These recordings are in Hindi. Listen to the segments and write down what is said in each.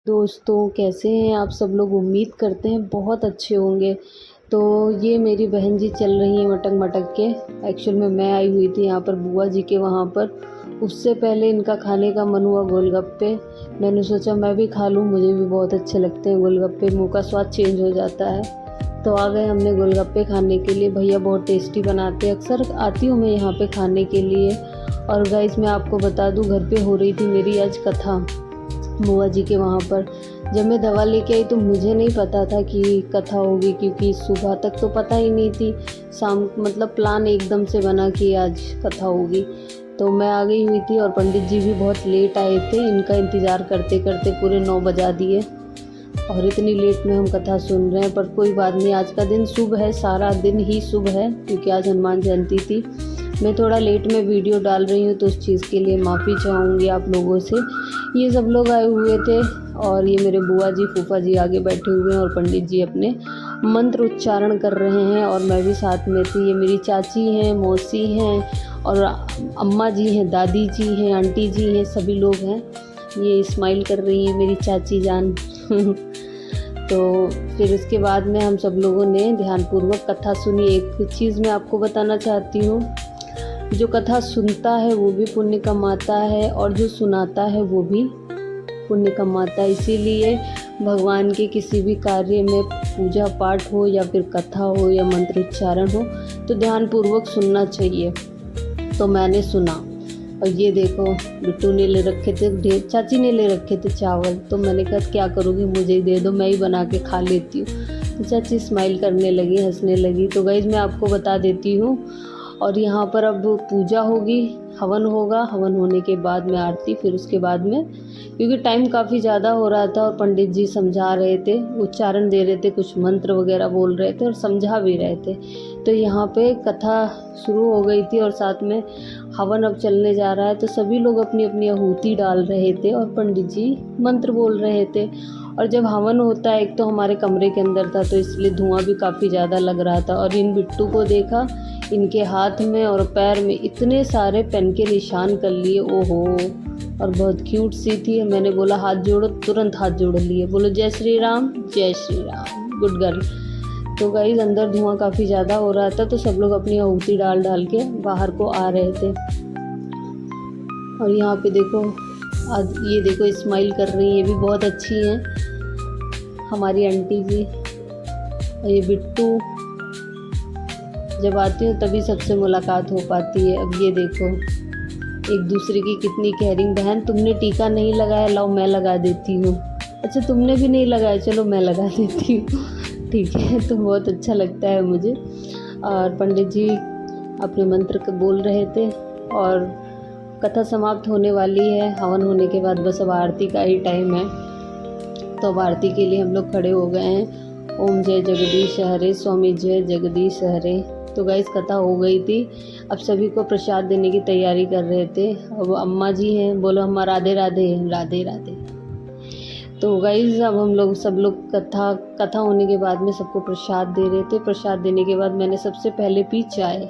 दोस्तों कैसे हैं आप सब लोग। उम्मीद करते हैं बहुत अच्छे होंगे। तो ये मेरी बहन जी चल रही हैं मटक मटक के। एक्चुअल में मैं आई हुई थी यहाँ पर बुआ जी के वहाँ पर। उससे पहले इनका खाने का मन हुआ गोलगप्पे। मैंने सोचा मैं भी खा लूँ, मुझे भी बहुत अच्छे लगते हैं गोलगप्पे, मुँह का स्वाद चेंज हो जाता है। तो आ गए हमने गोलगप्पे खाने के लिए। भैया बहुत टेस्टी बनाते हैं, अक्सर आती हूँ मैं यहाँ पे खाने के लिए। और गाइस मैं आपको बता दूँ, घर पे हो रही थी मेरी आज कथा बुआ जी के वहाँ पर। जब मैं दवा लेके आई तो मुझे नहीं पता था कि कथा होगी, क्योंकि सुबह तक तो पता ही नहीं थी। शाम मतलब प्लान एकदम से बना कि आज कथा होगी। तो मैं आ गई हुई थी और पंडित जी भी बहुत लेट आए थे। इनका इंतज़ार करते करते पूरे 9 बजा दिए और इतनी लेट में हम कथा सुन रहे हैं। पर कोई बात नहीं, आज का दिन शुभ है, सारा दिन ही शुभ है, क्योंकि आज हनुमान जयंती थी। मैं थोड़ा लेट में वीडियो डाल रही हूँ तो उस चीज़ के लिए माफ़ी चाहूँगी आप लोगों से। ये सब लोग आए हुए थे और ये मेरे बुआ जी फूफा जी आगे बैठे हुए हैं और पंडित जी अपने मंत्र उच्चारण कर रहे हैं और मैं भी साथ में थी। ये मेरी चाची हैं, मौसी हैं और अम्मा जी हैं, दादी जी हैं, आंटी जी हैं, सभी लोग हैं। ये स्माइल कर रही है मेरी चाची जान। तो फिर उसके बाद में हम सब लोगों ने ध्यानपूर्वक कथा सुनी। एक चीज़ मैं आपको बताना चाहती हूँ, जो कथा सुनता है वो भी पुण्य कमाता है और जो सुनाता है वो भी पुण्य कमाता है। इसीलिए भगवान के किसी भी कार्य में, पूजा पाठ हो या फिर कथा हो या मंत्र उच्चारण हो, तो ध्यानपूर्वक सुनना चाहिए। तो मैंने सुना और ये देखो बिट्टू ने ले रखे थे ढेर, चाची ने ले रखे थे चावल। तो मैंने कहा क्या करूँगी, मुझे ही दे दो, मैं ही बना के खा लेती हूँ। तो चाची स्माइल करने लगी, हंसने लगी। तो गाइस मैं आपको बता देती हूँ, और यहाँ पर अब पूजा होगी, हवन होगा, हवन होने के बाद में आरती, फिर उसके बाद में, क्योंकि टाइम काफ़ी ज़्यादा हो रहा था और पंडित जी समझा रहे थे, उच्चारण दे रहे थे, कुछ मंत्र वगैरह बोल रहे थे और समझा भी रहे थे। तो यहाँ पे कथा शुरू हो गई थी और साथ में हवन अब चलने जा रहा है। तो सभी लोग अपनी अपनी आहुति डाल रहे थे और पंडित जी मंत्र बोल रहे थे। और जब हवन होता है, एक तो हमारे कमरे के अंदर था तो इसलिए धुआं भी काफ़ी ज़्यादा लग रहा था। और इन बिट्टू को देखा, इनके हाथ में और पैर में इतने सारे पेन के निशान कर लिए, ओहो। और बहुत क्यूट सी थी। मैंने बोला हाथ जोड़ो, तुरंत हाथ जोड़ लिए, बोलो जय श्री राम, जय श्री राम, गुड गर्ल। तो गाइस अंदर धुआं काफ़ी ज़्यादा हो रहा था तो सब लोग अपनी आहुति डाल डाल के बाहर को आ रहे थे। और यहाँ पे देखो, आज ये देखो स्माइल कर रही है, ये भी बहुत अच्छी हैं हमारी आंटी जी। और ये बिट्टू, जब आती हूँ तभी सबसे मुलाकात हो पाती है। अब ये देखो एक दूसरे की कितनी केयरिंग। बहन तुमने टीका नहीं लगाया, लाओ मैं लगा देती हूँ। अच्छा तुमने भी नहीं लगाया, चलो मैं लगा देती हूँ। ठीक है, तो बहुत अच्छा लगता है मुझे। और पंडित जी अपने मंत्र को बोल रहे थे और कथा समाप्त होने वाली है। हवन होने के बाद बस अब आरती का ही टाइम है। तो अब आरती के लिए हम लोग खड़े हो गए हैं। ओम जय जगदीश हरे, स्वामी जय जगदीश हरे। तो गाइस कथा हो गई थी, अब सभी को प्रसाद देने की तैयारी कर रहे थे। अब अम्मा जी हैं, बोलो अम्मा राधे राधे, राधे राधे। तो गाइस अब हम लोग सब लोग कथा होने के बाद में सबको प्रसाद दे रहे थे। प्रसाद देने के बाद मैंने सबसे पहले पी चाय,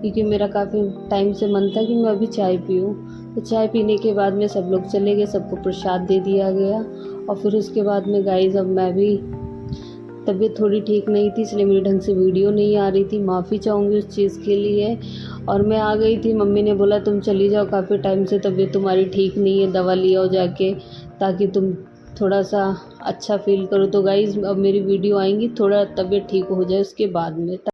क्योंकि मेरा काफ़ी टाइम से मन था कि मैं अभी चाय पीऊँ। तो चाय पीने के बाद में सब लोग चले गए, सबको प्रसाद दे दिया गया। और फिर उसके बाद में गाइस अब मैं भी, तबीयत थोड़ी ठीक नहीं थी इसलिए मेरी ढंग से वीडियो नहीं आ रही थी, माफ़ी चाहूँगी उस चीज़ के लिए। और मैं आ गई थी, मम्मी ने बोला तुम चली जाओ, काफ़ी टाइम से तबीयत तुम्हारी ठीक नहीं है, दवा ले आओ जाके, ताकि तुम थोड़ा सा अच्छा फील करो। तो गाइस अब मेरी वीडियो आएंगी, थोड़ा तबीयत ठीक हो जाए उसके बाद में।